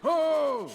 Ho!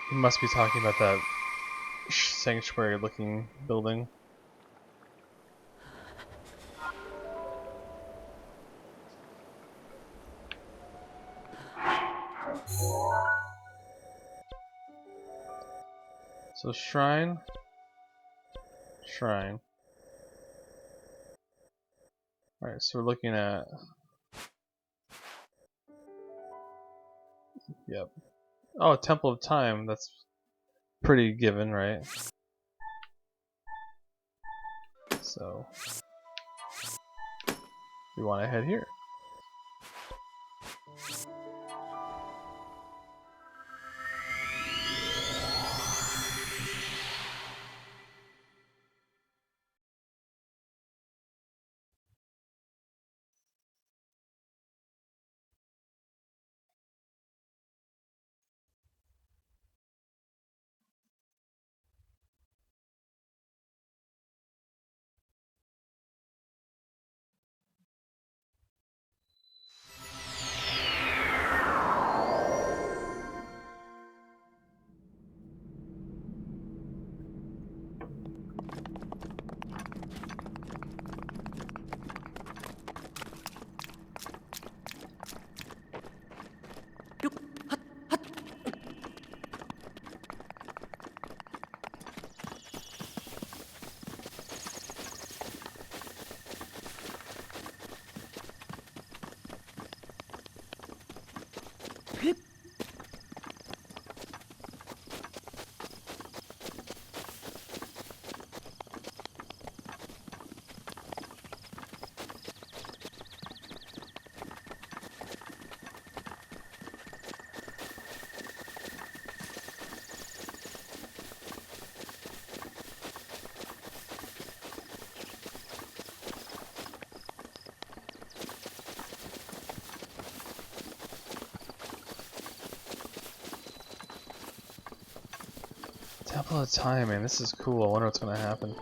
He must be talking about that sanctuary-looking building. So shrine. Alright, so we're looking at... Yep. Oh, Temple of Time. That's pretty given, right? So... we want to head here. Temple of Time, man, this is cool. I wonder what's gonna happen.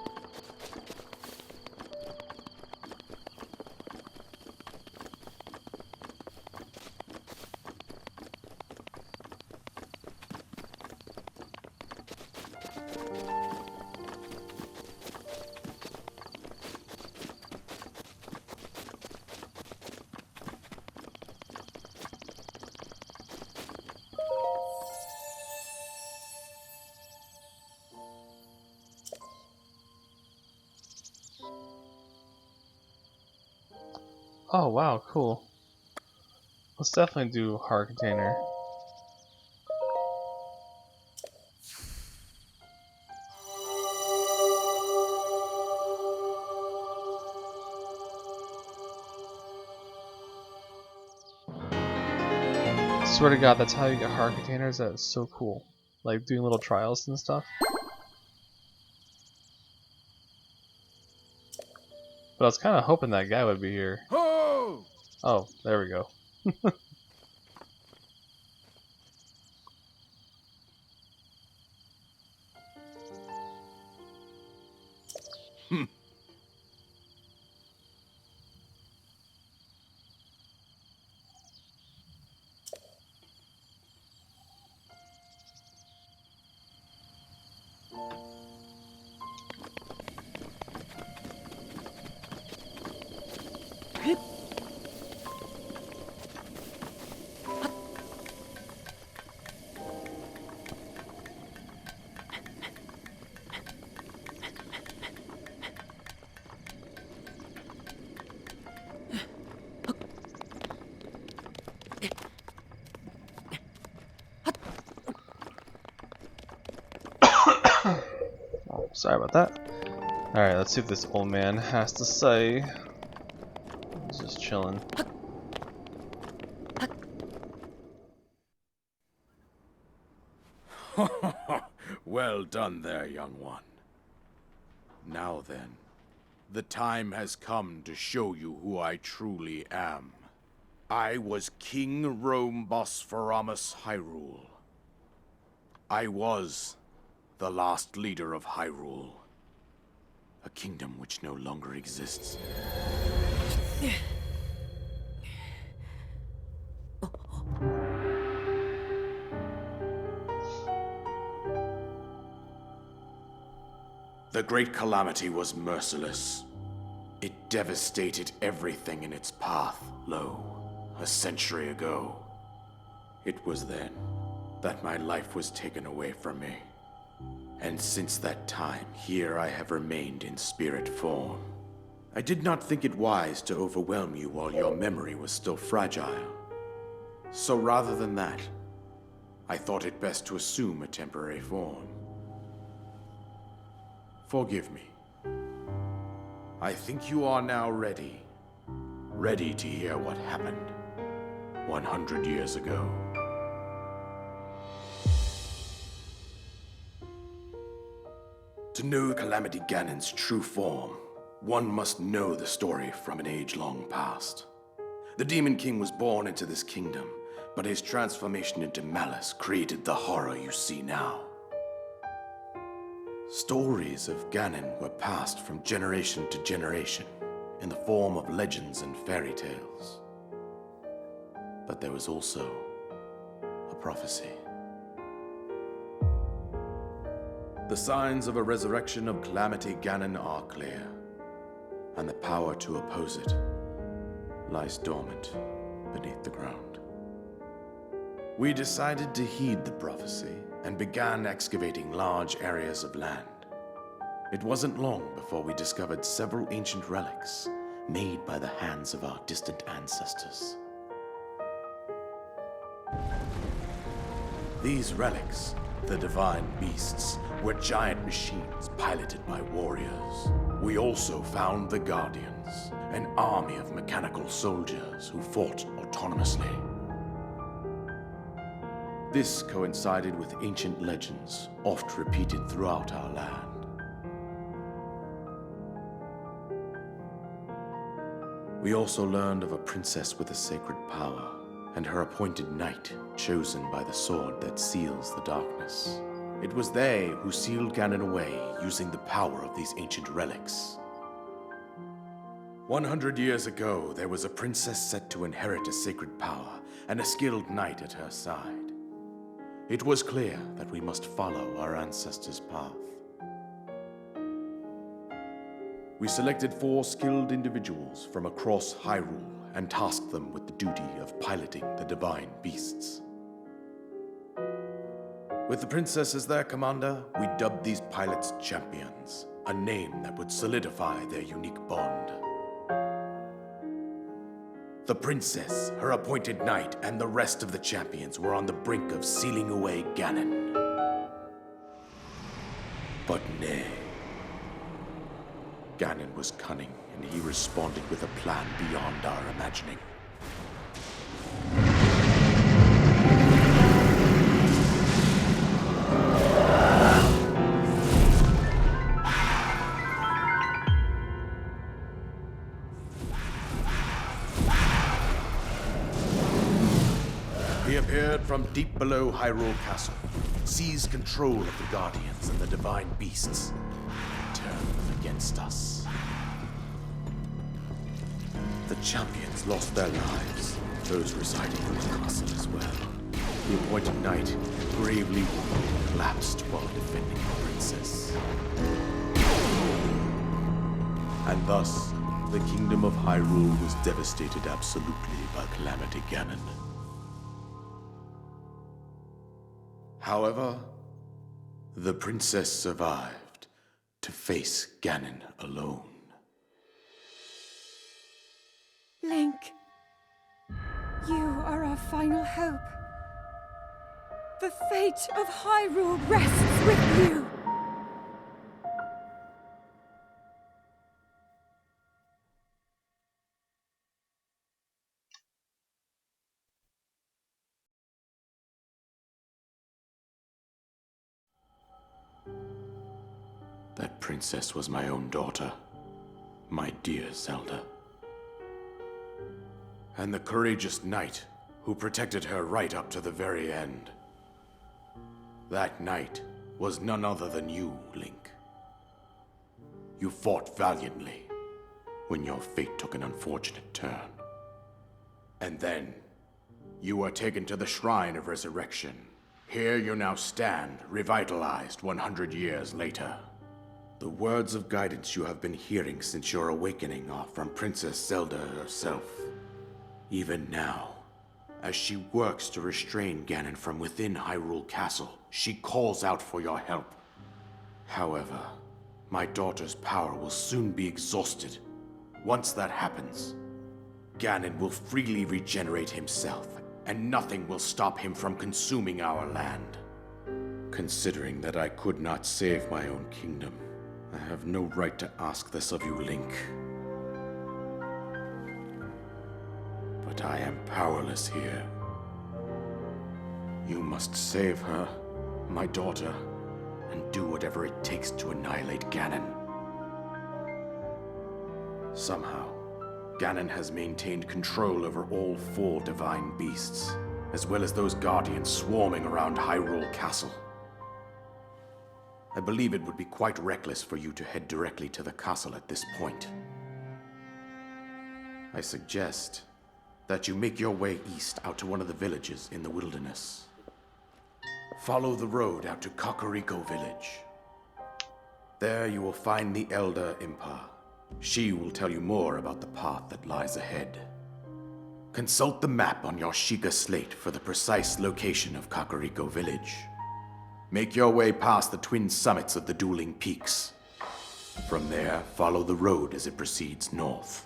Oh wow, cool. Let's definitely do heart container. Swear to God, that's how you get heart containers. That's so cool. Like doing little trials and stuff. But I was kind of hoping that guy would be here. Ho! Oh, there we go. Oh, sorry about that. Alright, let's see what this old man has to say. Just chilling. Well done there, young one. Now then, the time has come to show you who I truly am. I was King Rome Bosphoramos Hyrule. I was the last leader of Hyrule, a kingdom which no longer exists. The Great Calamity was merciless. It devastated everything in its path, a century ago. It was then that my life was taken away from me. And since that time, here I have remained in spirit form. I did not think it wise to overwhelm you while your memory was still fragile. So rather than that, I thought it best to assume a temporary form. Forgive me. I think you are now ready. Ready to hear what happened 100 years ago. To know Calamity Ganon's true form, one must know the story from an age-long past. The Demon King was born into this kingdom, but his transformation into malice created the horror you see now. Stories of Ganon were passed from generation to generation in the form of legends and fairy tales. But there was also a prophecy. The signs of a resurrection of Calamity Ganon are clear, and the power to oppose it lies dormant beneath the ground. We decided to heed the prophecy and began excavating large areas of land. It wasn't long before we discovered several ancient relics made by the hands of our distant ancestors. These relics, the divine beasts, were giant machines piloted by warriors. We also found the Guardians, an army of mechanical soldiers who fought autonomously. This coincided with ancient legends, oft repeated throughout our land. We also learned of a princess with a sacred power, and her appointed knight, chosen by the sword that seals the darkness. It was they who sealed Ganon away using the power of these ancient relics. 100 years ago, there was a princess set to inherit a sacred power and a skilled knight at her side. It was clear that we must follow our ancestors' path. We selected 4 skilled individuals from across Hyrule and tasked them with the duty of piloting the divine beasts. With the princess as their commander, we dubbed these pilots champions, a name that would solidify their unique bond. The princess, her appointed knight, and the rest of the champions were on the brink of sealing away Ganon. But nay. Ganon was cunning, and he responded with a plan beyond our imagining. He appeared from deep below Hyrule Castle, seized control of the Guardians and the divine beasts, and turned them against us. The champions lost their lives, those residing in the castle as well. The appointed knight, gravely wounded, collapsed while defending the princess. And thus, the kingdom of Hyrule was devastated absolutely by Calamity Ganon. However, the princess survived to face Ganon alone. Link, you are our final hope. The fate of Hyrule rests with you. That princess was my own daughter, my dear Zelda. And the courageous knight who protected her right up to the very end. That knight was none other than you, Link. You fought valiantly when your fate took an unfortunate turn. And then, you were taken to the Shrine of Resurrection. Here you now stand, revitalized 100 years later. The words of guidance you have been hearing since your awakening are from Princess Zelda herself. Even now, as she works to restrain Ganon from within Hyrule Castle, she calls out for your help. However, my daughter's power will soon be exhausted. Once that happens, Ganon will freely regenerate himself, and nothing will stop him from consuming our land. Considering that I could not save my own kingdom, I have no right to ask this of you, Link. But I am powerless here. You must save her, my daughter, and do whatever it takes to annihilate Ganon. Somehow, Ganon has maintained control over all 4 divine beasts, as well as those guardians swarming around Hyrule Castle. I believe it would be quite reckless for you to head directly to the castle at this point. I suggest that you make your way east out to one of the villages in the wilderness. Follow the road out to Kakariko Village. There you will find the Elder IMPA. She will tell you more about the path that lies ahead. Consult the map on your Sheikah slate for the precise location of Kakariko Village. Make your way past the twin summits of the dueling peaks. From there, follow the road as it proceeds north.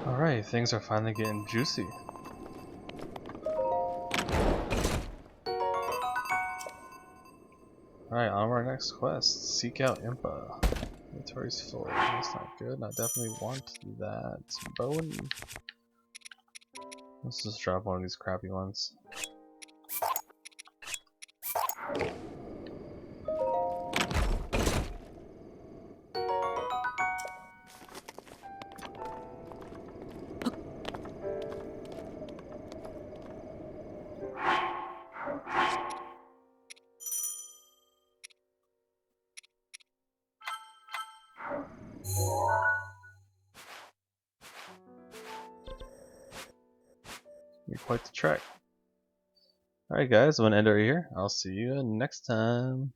Alright, things are finally getting juicy. Alright, on to our next quest. Seek out IMPA. Inventory's full. That's not good. I definitely want that. Bowen. Let's just drop one of these crappy ones. Be quite the trek. Alright guys, I'm gonna end it right here. I'll see you next time.